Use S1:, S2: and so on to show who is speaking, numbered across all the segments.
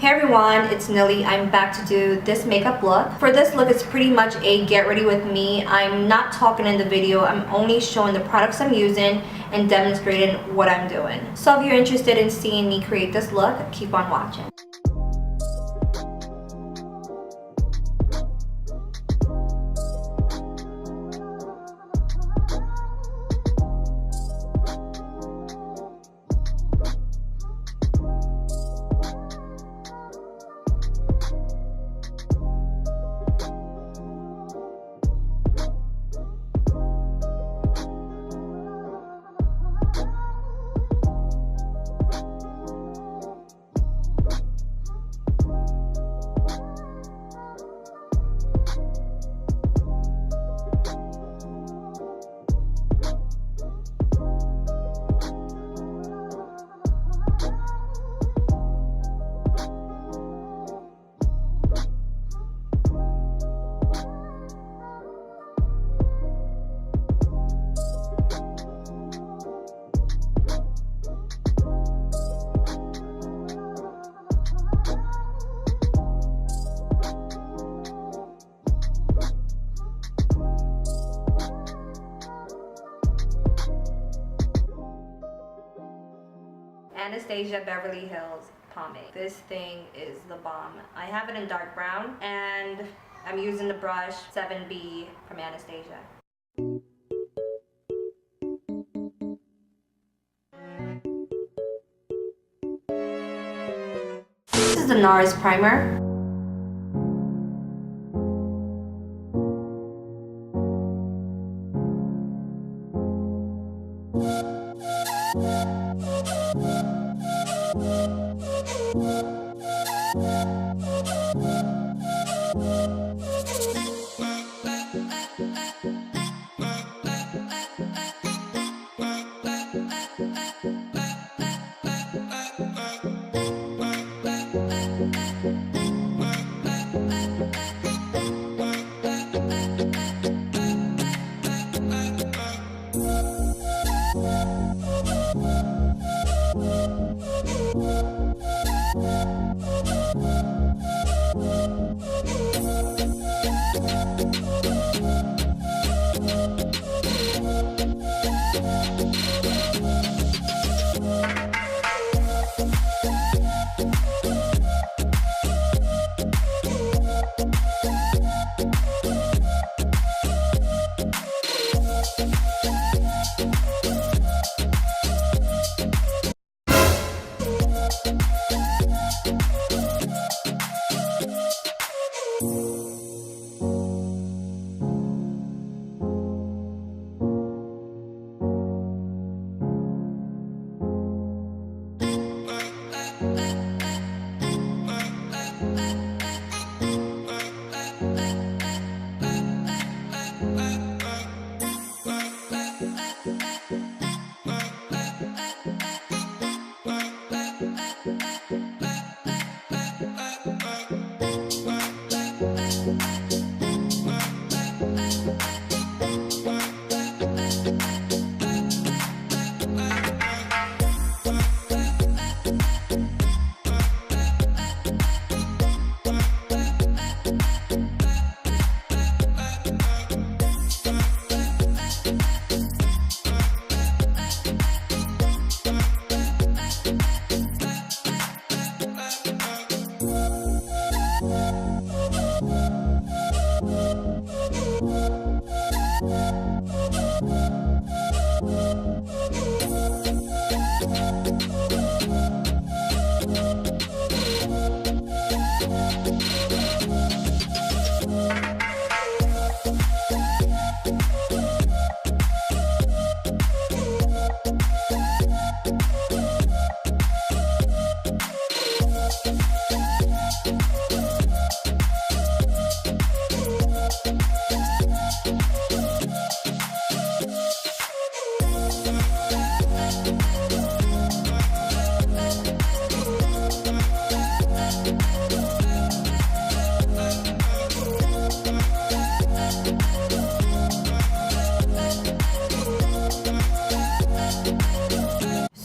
S1: Hey everyone, it's Nilly. I'm back to do this makeup look. For this look, it's pretty much a get ready with me. I'm not talking in the video. I'm only showing the products I'm using and demonstrating what I'm doing. So if you're interested in seeing me create this look, keep on watching. Anastasia Beverly Hills pomade. This thing is the bomb. I have it in dark brown and I'm using the brush 7B from Anastasia. This is the NARS primer.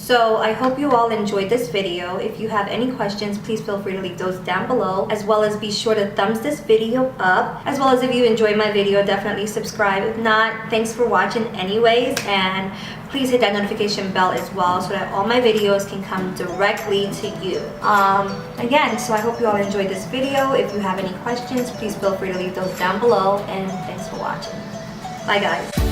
S1: So I hope you all enjoyed this video. If you have any questions, please feel free to leave those down below, as well as be sure to thumbs this video up, as well as if you enjoyed my video, definitely subscribe. If not, thanks for watching anyways, and please hit that notification bell as well so that all my videos can come directly to you. Again, so I hope you all enjoyed this video. If you have any questions, please feel free to leave those down below, and thanks for watching. Bye guys.